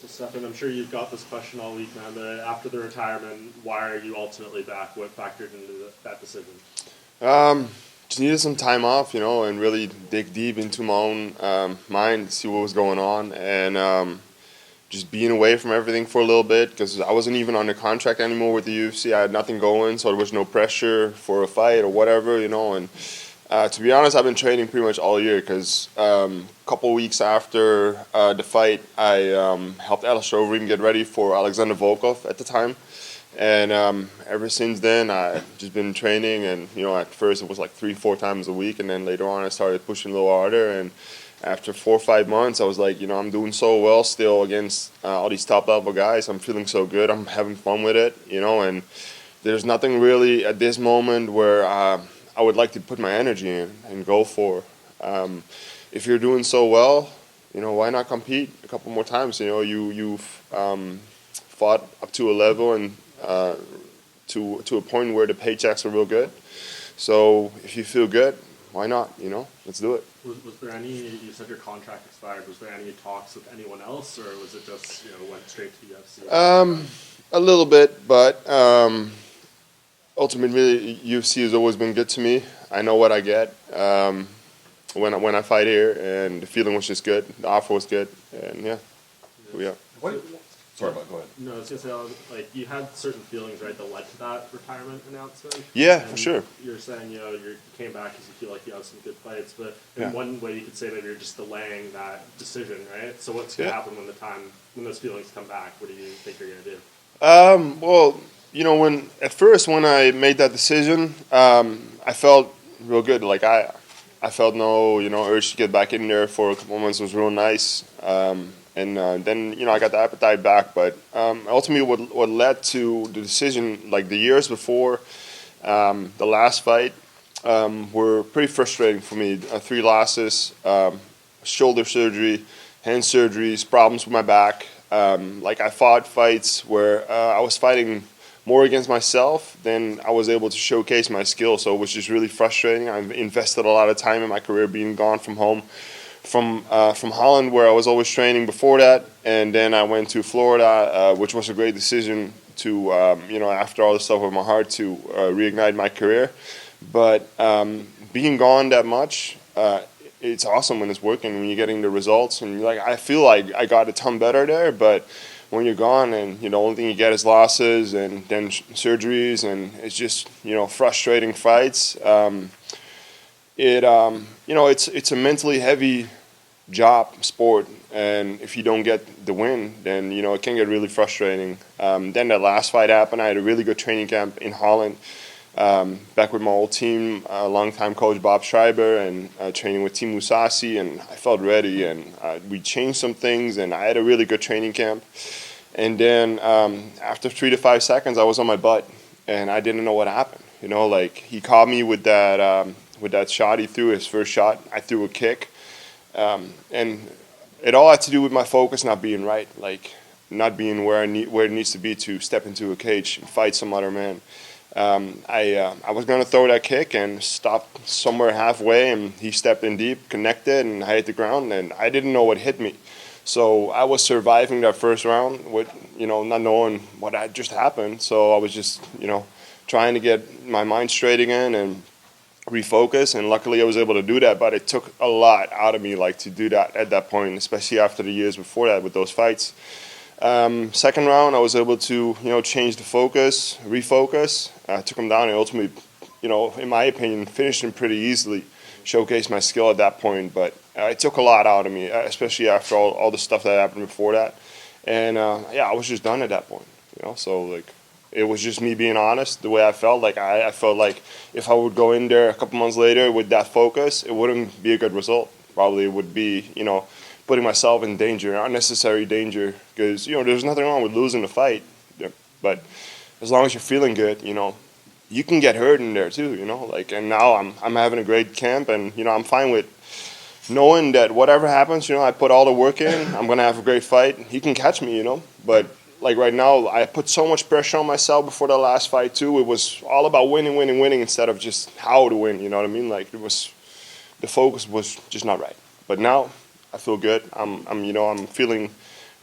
So Stefan, I'm sure you've got this question all week, man, but after the retirement, why are you ultimately back? What factored into that decision? Just needed some time off, and really dig deep into my own mind, see what was going on, and just being away from everything for a little bit because I wasn't even under contract anymore with the UFC. I had nothing going, so there was no pressure for a fight or whatever, and to be honest, I've been training pretty much all year because a couple weeks after the fight, I helped Alistair Overeem get ready for Alexander Volkov at the time. And ever since then, I've just been training. And, at first it was like 3-4 times a week. And then later on, I started pushing a little harder. And after 4 or 5 months, I was like, I'm doing so well still against all these top-level guys. I'm feeling so good. I'm having fun with it, and there's nothing really at this moment where I would like to put my energy in and go for. If you're doing so well, why not compete a couple more times? You've fought up to a level and to a point where the paychecks are real good. So if you feel good, why not? Let's do it. Was there any? You said your contract expired. Was there any talks with anyone else, or was it just went straight to the UFC? A little bit, but ultimately, UFC has always been good to me. I know what I get when I fight here, and the feeling was just good. The offer was good, and yeah, here we are. Sorry, go ahead. No, I was going to say, you had certain feelings, right, that led to that retirement announcement? Yeah, and for sure. You're saying, you came back because you feel like you have some good fights, but yeah. in one way you could say maybe you're just delaying that decision, right? So what's going to happen when those feelings come back? What do you think you're going to do? Well, when I made that decision, I felt real good. Like I felt no, urge to get back in there for a couple of months. It was real nice. And then, I got the appetite back. But ultimately what led to the decision, like the years before the last fight, were pretty frustrating for me. 3 losses, shoulder surgery, hand surgeries, problems with my back. I fought fights where I was fighting more against myself than I was able to showcase my skill. So it was just really frustrating. I've invested a lot of time in my career being gone from home. From Holland, where I was always training before that, and then I went to Florida, which was a great decision to, after all the stuff with my heart, to reignite my career. But being gone that much, it's awesome when it's working, when you're getting the results, and I feel like I got a ton better there. But when you're gone, and the only thing you get is losses, and then surgeries, and it's just frustrating fights. It's a mentally heavy job, sport, and if you don't get the win, then it can get really frustrating. Then that last fight happened. I had a really good training camp in Holland, back with my old team, longtime coach Bob Schreiber, and training with Team Musasi, and I felt ready, and we changed some things, and I had a really good training camp. And then after 3 to 5 seconds, I was on my butt, and I didn't know what happened. He caught me with that shot he threw, his first shot. I threw a kick. And it all had to do with my focus not being right, not being where it needs to be to step into a cage and fight some other man. I was going to throw that kick and stop somewhere halfway, and he stepped in deep, connected, and I hit the ground, and I didn't know what hit me. So I was surviving that first round with, not knowing what had just happened. So I was just, trying to get my mind straight again and refocus, and luckily I was able to do that. But it took a lot out of me, to do that at that point, especially after the years before that with those fights. Second round, I was able to change the focus, refocus. I took him down, and ultimately, in my opinion, finished him pretty easily, showcased my skill at that point. But it took a lot out of me, especially after all the stuff that happened before that. And I was just done at that point. So it was just me being honest, the way I felt. I felt like if I would go in there a couple months later with that focus, it wouldn't be a good result. Probably it would be, putting myself in danger, unnecessary danger, because, there's nothing wrong with losing the fight. But as long as you're feeling good, you can get hurt in there too, and now I'm having a great camp, and, I'm fine with knowing that whatever happens, I put all the work in, I'm going to have a great fight. He can catch me, but right now, I put so much pressure on myself before the last fight too. It was all about winning instead of just how to win. You know what I mean? The focus was just not right. But now I feel good. I'm feeling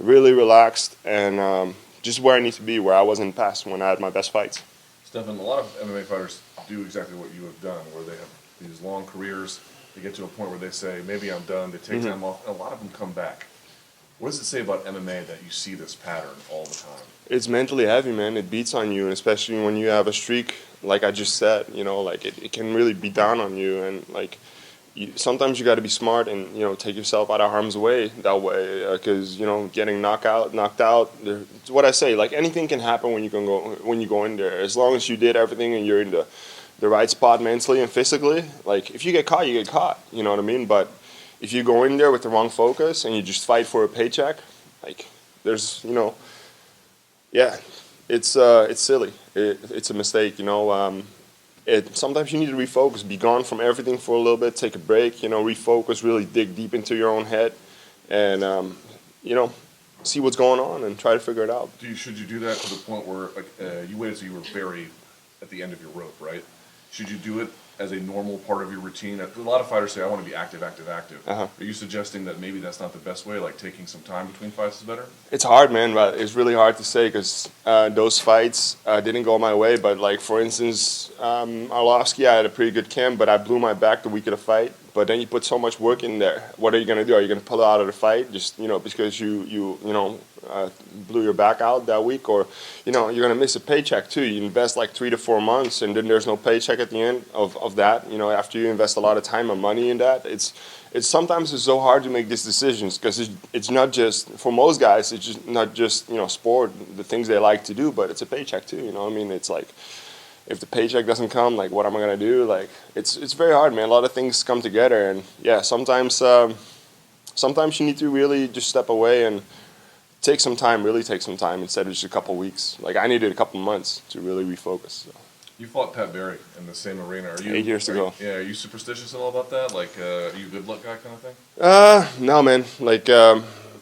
really relaxed, and just where I need to be, where I was in the past when I had my best fights. Stefan, a lot of MMA fighters do exactly what you have done, where they have these long careers. They get to a point where they say, maybe I'm done. They take time off, and a lot of them come back. What does it say about MMA that you see this pattern all the time? It's mentally heavy, man. It beats on you, and especially when you have a streak, like I just said, like it can really beat down on you. And like sometimes you got to be smart and, take yourself out of harm's way that way, because, getting knocked out, it's what I say, like anything can happen when you go in there, as long as you did everything and you're in the right spot mentally and physically. Like if you get caught, you get caught, you know what I mean? But if you go in there with the wrong focus and you just fight for a paycheck, like there's, yeah, it's silly. It's a mistake, sometimes you need to refocus, be gone from everything for a little bit, take a break, refocus, really dig deep into your own head, and see what's going on and try to figure it out. Should you do that to the point where you waited till you were very at the end of your rope, right? Should you do it as a normal part of your routine? A lot of fighters say, I want to be active. Uh-huh. Are you suggesting that maybe that's not the best way, like taking some time between fights is better? It's hard, man, but it's really hard to say because those fights didn't go my way. But like, for instance, Arlovsky, I had a pretty good camp, but I blew my back the week of the fight. But then you put so much work in there. What are you going to do? Are you going to pull it out of the fight just, because you blew your back out that week? Or, you're going to miss a paycheck too. You invest like 3 to 4 months and then there's no paycheck at the end of that. After you invest a lot of time and money in that, it's sometimes it's so hard to make these decisions because it's not just, for most guys, it's just not just, sport, the things they like to do, but it's a paycheck too, It's like, if the paycheck doesn't come, like, what am I going to do? Like, it's very hard, man. A lot of things come together. And, yeah, sometimes you need to really just step away and really take some time instead of just a couple weeks. Like, I needed a couple months to really refocus. So. You fought Pat Barry in the same arena. Are you 8 years ago. Are you superstitious at all about that? Like, are you a good luck guy kind of thing? No, man. Like,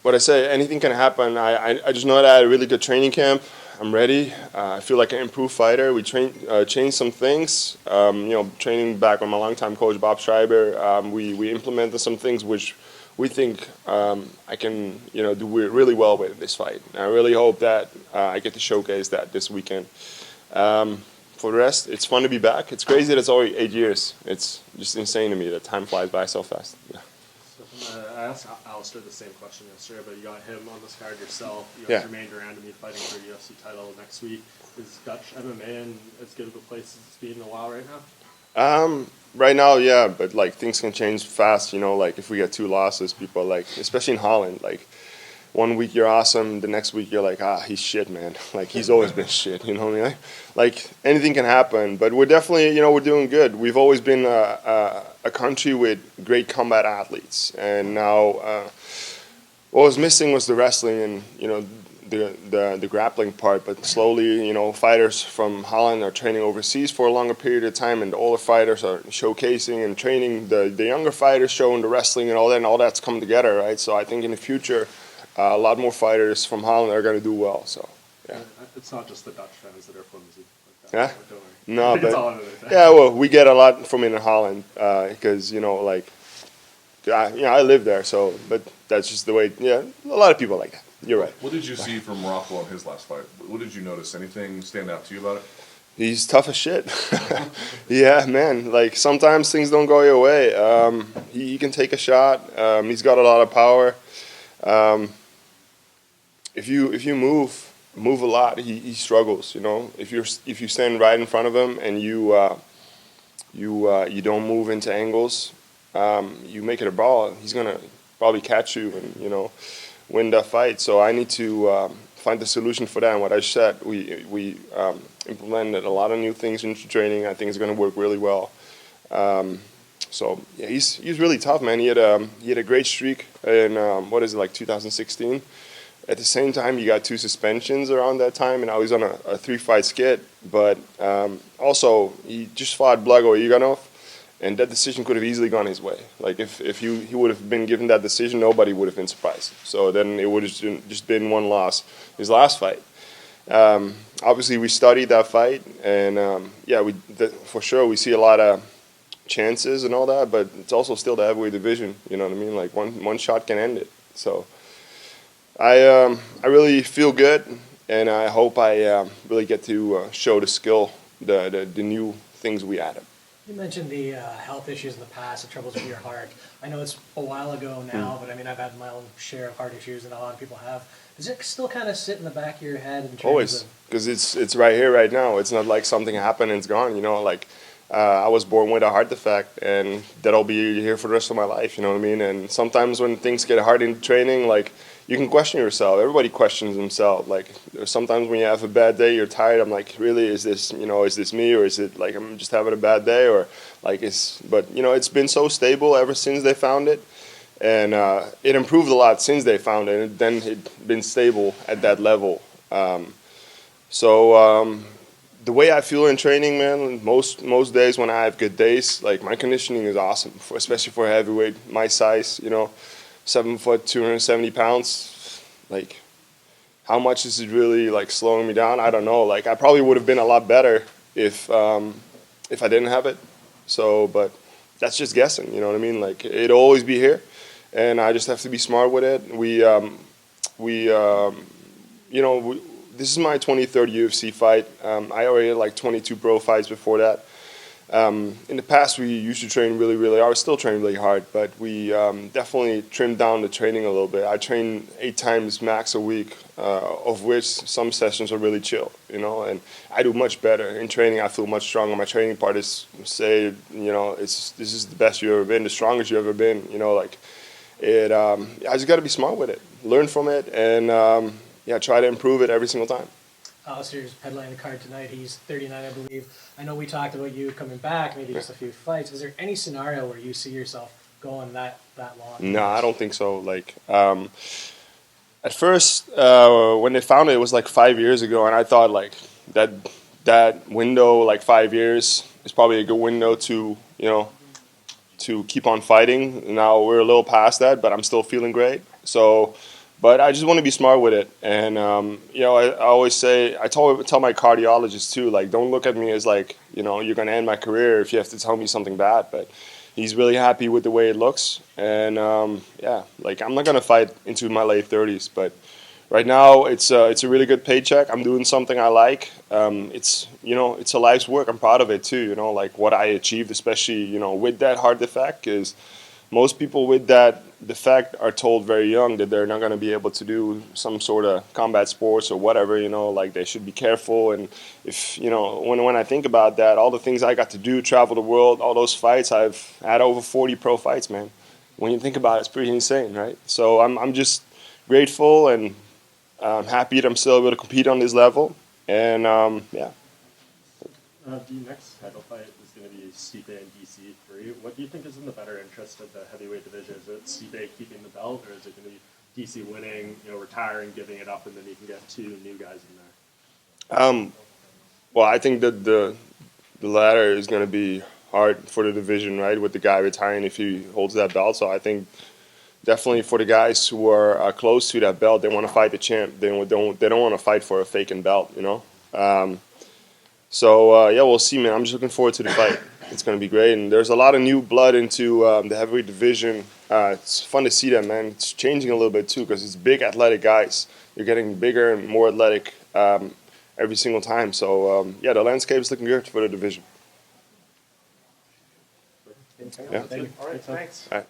what I say, anything can happen. I just know that I had a really good training camp. I'm ready. I feel like an improved fighter. We changed some things. Training back with my longtime coach Bob Schreiber, we implemented some things which we think I can do really well with this fight. And I really hope that I get to showcase that this weekend. For the rest, it's fun to be back. It's crazy that it's already 8 years. It's just insane to me that time flies by so fast. Yeah. I asked Alistair the same question yesterday, but you got him on this card yourself. You got Yeah. Jermaine Durand to be fighting for a UFC title next week. Is Dutch MMA in as good of a place as it's been in a while right now? Right now, yeah, but like things can change fast. Like if we get 2 losses, people like, especially in Holland, like 1 week you're awesome, the next week you're like, he's shit, man. Like he's always been shit, you know what I mean? Like anything can happen, but we're definitely, we're doing good. We've always been a country with great combat athletes, and now what was missing was the wrestling and the grappling part. But slowly, fighters from Holland are training overseas for a longer period of time, and the older fighters are showcasing and training the younger fighters, showing the wrestling and all that, and all that's come together, right? So I think in the future, a lot more fighters from Holland are going to do well. So yeah, It's not just the Dutch fans that are flimsy like that. Yeah? Don't worry. no, It's all but another thing. yeah, well, we get a lot from in Holland because I live there. So, but that's just the way. Yeah, a lot of people like that. You're right. What did you see from Morocco in his last fight? What did you notice? Anything stand out to you about it? He's tough as shit. Yeah, man. Like sometimes things don't go your way. He can take a shot. He's got a lot of power. If you move a lot, he struggles. If you stand right in front of him and you don't move into angles, you make it a brawl. He's gonna probably catch you and win that fight. So I need to find the solution for that. And what I said, we implemented a lot of new things into training. I think it's gonna work really well. So yeah, he's really tough, man. He had a great streak in 2016. At the same time, he got 2 suspensions around that time, and now he's on a 3-fight skid. But also, he just fought Blago Iganov, and that decision could have easily gone his way. Like if he would have been given that decision, nobody would have been surprised. So then it would have just been 1 loss. His last fight. Obviously, we studied that fight, and for sure we see a lot of chances and all that, but it's also still the heavyweight division. You know what I mean? Like one shot can end it. So I really feel good, and I hope I really get to show the skill, the new things we added. You mentioned the health issues in the past, the troubles with your heart. I know it's a while ago now, but I mean, I've had my own share of heart issues, and a lot of people have. Does it still kind of sit in the back of your head in terms Always, of? because it's right here, right now. It's not like something happened and it's gone. You know, like I was born with a heart defect, and that'll be here for the rest of my life. You know what I mean? And sometimes when things get hard in training, like you can question yourself. Everybody questions themselves. Like sometimes when you have a bad day, you're tired. I'm like, really, is this me, or is it like I'm just having a bad day, or like but it's been so stable ever since they found it, and it improved a lot since they found it, and then it's been stable at that level. The way I feel in training, man, most days when I have good days, like my conditioning is awesome, especially for a heavyweight my size. 7 foot, 270 pounds. Like, how much is it really like slowing me down? I don't know. Like, I probably would have been a lot better if I didn't have it. So, but that's just guessing. You know what I mean? Like, it'll always be here, and I just have to be smart with it. This is my 23rd UFC fight. I already had like 22 pro fights before that. In the past, we used to train really, really hard. I was still training really hard, but we definitely trimmed down the training a little bit. I train 8 times max a week, of which some sessions are really chill, and I do much better. In training, I feel much stronger. My training partners say, this is the best you've ever been, the strongest you've ever been, I just got to be smart with it, learn from it, and try to improve it every single time. Alistair's headlining the card tonight. He's 39, I believe. I know we talked about you coming back, maybe just a few fights. Is there any scenario where you see yourself going that long? No, I don't think so. Like, at first, when they found it, it was like 5 years ago, and I thought like that window, like 5 years, is probably a good window to to keep on fighting. Now we're a little past that, but I'm still feeling great. So. But I just want to be smart with it, and I always say, I tell my cardiologist too, like, don't look at me as like, you're gonna end my career if you have to tell me something bad. But he's really happy with the way it looks, and like I'm not gonna fight into my late 30s, but right now it's a really good paycheck. I'm doing something I like. It's a life's work. I'm proud of it too. Like what I achieved, especially with that heart defect, is most people with that defect are told very young that they're not going to be able to do some sort of combat sports or whatever, like they should be careful. And if, when I think about that, all the things I got to do, travel the world, all those fights, I've had over 40 pro fights, man. When you think about it, it's pretty insane, right? So I'm just grateful and happy that I'm still able to compete on this level. And, The next title fight is going to be Stipe and D.C. for you. What do you think is in the better interest of the heavyweight division? Is it Stipe keeping the belt, or is it going to be D.C. winning, retiring, giving it up, and then you can get 2 new guys in there? Well, I think that the latter is going to be hard for the division, right? With the guy retiring if he holds that belt. So I think definitely for the guys who are close to that belt, they want to fight the champ. They don't want to fight for a vacant belt, we'll see, man. I'm just looking forward to the fight. It's going to be great. And there's a lot of new blood into the heavyweight division. It's fun to see that, man. It's changing a little bit, too, because it's big, athletic guys. They're getting bigger and more athletic every single time. So, the landscape is looking good for the division. Yeah. Thank you. All right, thanks. All right.